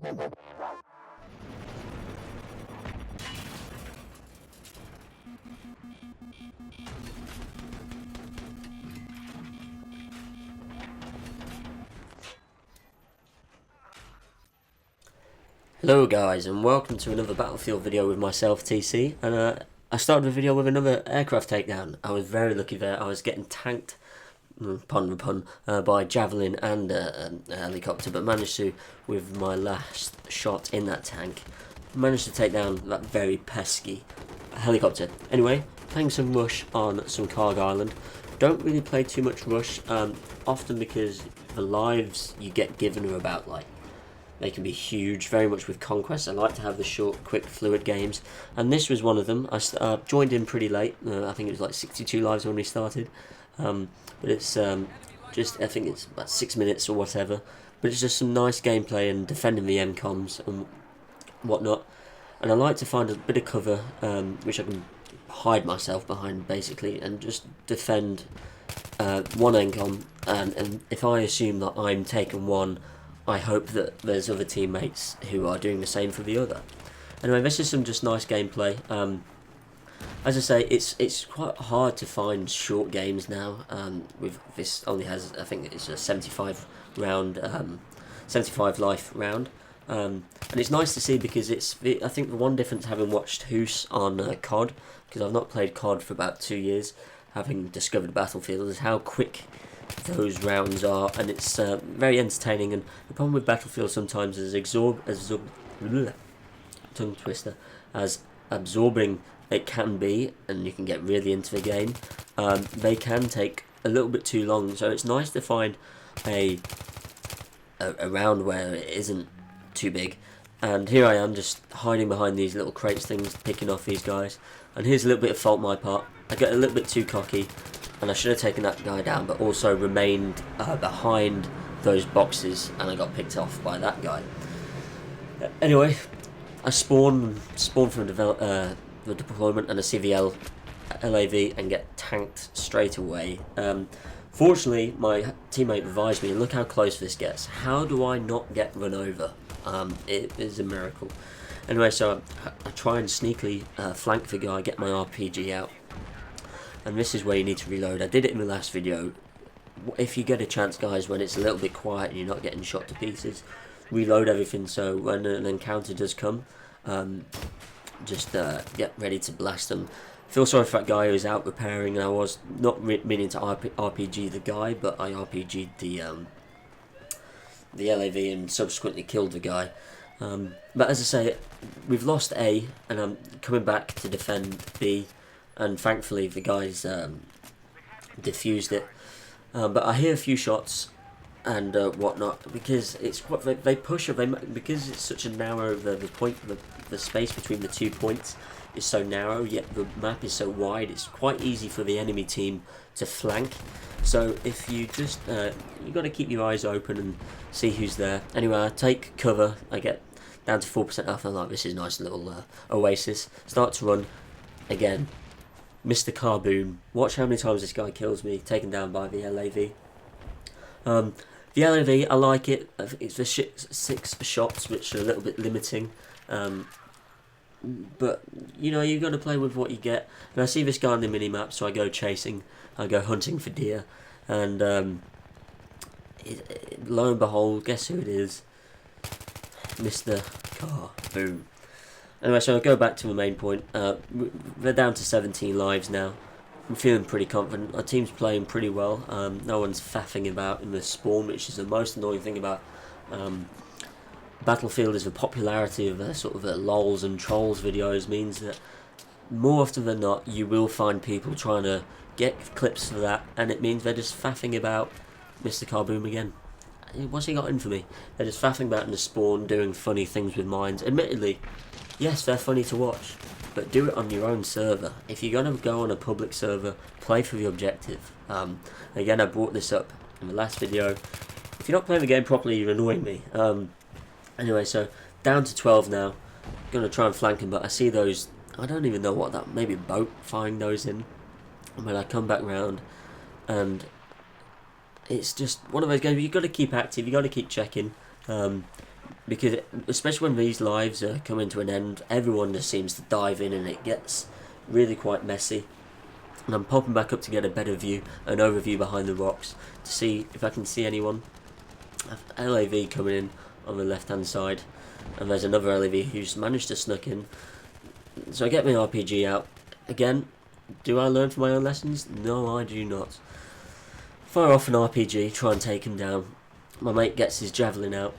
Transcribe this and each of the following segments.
Hello guys, and welcome to another Battlefield video with myself, TC, and I started the video with another aircraft takedown. I was very lucky there. I was getting tanked, pun the pun, by Javelin and a helicopter, but managed to, with my last shot in that tank, managed to take down that very pesky helicopter. Anyway, playing some Rush on some Kharg Island. Don't really play too much Rush, often because the lives you get given are about they can be huge, very much with Conquest. I like to have the short, quick, fluid games, and this was one of them. I joined in pretty late. I think it was like 62 lives when we started, but it's just, I think it's about 6 minutes or whatever. But it's just some nice gameplay and defending the MCOMs and whatnot. And I like to find a bit of cover, which I can hide myself behind basically, and just defend one MCOM. And if I assume that I'm taking one, I hope that there's other teammates who are doing the same for the other. Anyway, this is some just nice gameplay. As I say, it's quite hard to find short games now. With this only has, I think it's a 75 round, 75 life round, and it's nice to see because I think the one difference having watched Hoose on COD, because I've not played COD for about 2 years, having discovered Battlefield, is how quick those rounds are, and it's very entertaining. And the problem with Battlefield sometimes is tongue twister, as absorbing it can be, and you can get really into the game. They can take a little bit too long, so it's nice to find a round where it isn't too big. And here I am just hiding behind these little crates things, picking off these guys. And here's a little bit of fault on my part. I get a little bit too cocky, and I should have taken that guy down, but also remained behind those boxes, and I got picked off by that guy. Anyway, I spawn from the deployment, and I see the LAV and get tanked straight away. Fortunately, my teammate advised me, look how close this gets. How do I not get run over? It is a miracle. Anyway, so I try and sneakily flank the guy, get my RPG out. And this is where you need to reload. I did it in the last video. If you get a chance, guys, when it's a little bit quiet and you're not getting shot to pieces, reload everything so when an encounter does come, just get ready to blast them. Feel sorry for that guy who's out repairing, and I was not meaning to RPG the guy, but I RPG'd the LAV and subsequently killed the guy. But as I say, we've lost A, and I'm coming back to defend B. And thankfully the guys diffused it, but I hear a few shots and whatnot, because it's quite, they push it, because it's such a narrow, the space between the 2 points is so narrow, yet the map is so wide. It's quite easy for the enemy team to flank. So if you just you got to keep your eyes open and see who's there. Anyway, I take cover. I get down to 4% health, and I'm like, this is a nice little oasis. Start to run again. Mr. Carboon. Watch how many times this guy kills me, taken down by the LAV. The LAV, I like it. I think it's the 6 shots, which are a little bit limiting. But, you know, you've got to play with what you get. And I see this guy on the mini-map, so I go chasing. I go hunting for deer. And lo and behold, guess who it is? Mr. Carboon. Anyway, so I'll go back to the main point. They're down to 17 lives now. I'm feeling pretty confident. Our team's playing pretty well. No one's faffing about in the spawn, which is the most annoying thing about Battlefield, is the popularity of sort of lols and trolls videos means that more often than not you will find people trying to get clips for that, and it means they're just faffing about Mr. Carboon again. What's he got in for me? They're just faffing about in the spawn, doing funny things with mines. Admittedly, yes, they're funny to watch, but do it on your own server. If you're going to go on a public server, play for the objective. Again, I brought this up in the last video. If you're not playing the game properly, you're annoying me. Anyway, so down to 12 now. Going to try and flank him, but I see those, I don't even know what that, maybe a boat firing those in. And when I come back round, and it's just one of those games, you've got to keep active, you've got to keep checking. because especially when these lives are coming to an end, everyone just seems to dive in and it gets really quite messy. And I'm popping back up to get a better view, an overview behind the rocks, to see if I can see anyone. LAV coming in on the left hand side, and there's another LAV who's managed to snuck in. So I get my RPG out. Again, do I learn from my own lessons? No, I do not. Fire off an RPG, try and take him down. My mate gets his javelin out,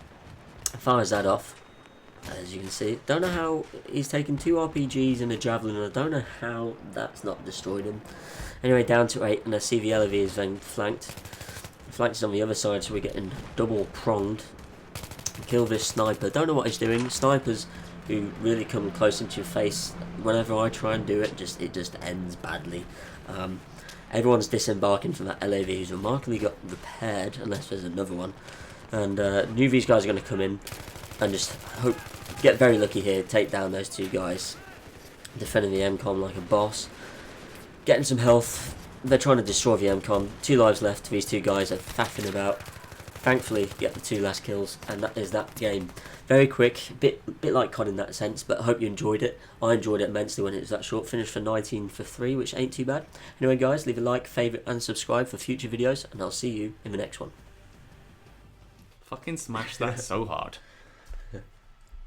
fires that off. As you can see, don't know how he's taken 2 RPGs and a javelin, and I don't know how that's not destroyed him. Anyway, down to 8, and I see the LAV is then flanked. Flanked is on the other side, so we're getting double pronged. Kill this sniper. Don't know what he's doing. Snipers who really come close into your face, whenever I try and do it, it just ends badly. Everyone's disembarking from that LAV who's remarkably got repaired, unless there's another one. And knew these guys are going to come in and just get very lucky here, take down those 2 guys. Defending the MCOM like a boss. Getting some health. They're trying to destroy the MCOM. 2 lives left. These 2 guys are faffing about. Thankfully, get the 2 last kills, and that is that game. Very quick, bit like COD in that sense, but I hope you enjoyed it. I enjoyed it immensely when it was that short. Finish for 19 for 3, which ain't too bad. Anyway, guys, leave a like, favourite, and subscribe for future videos, and I'll see you in the next one. Fucking smash that so hard.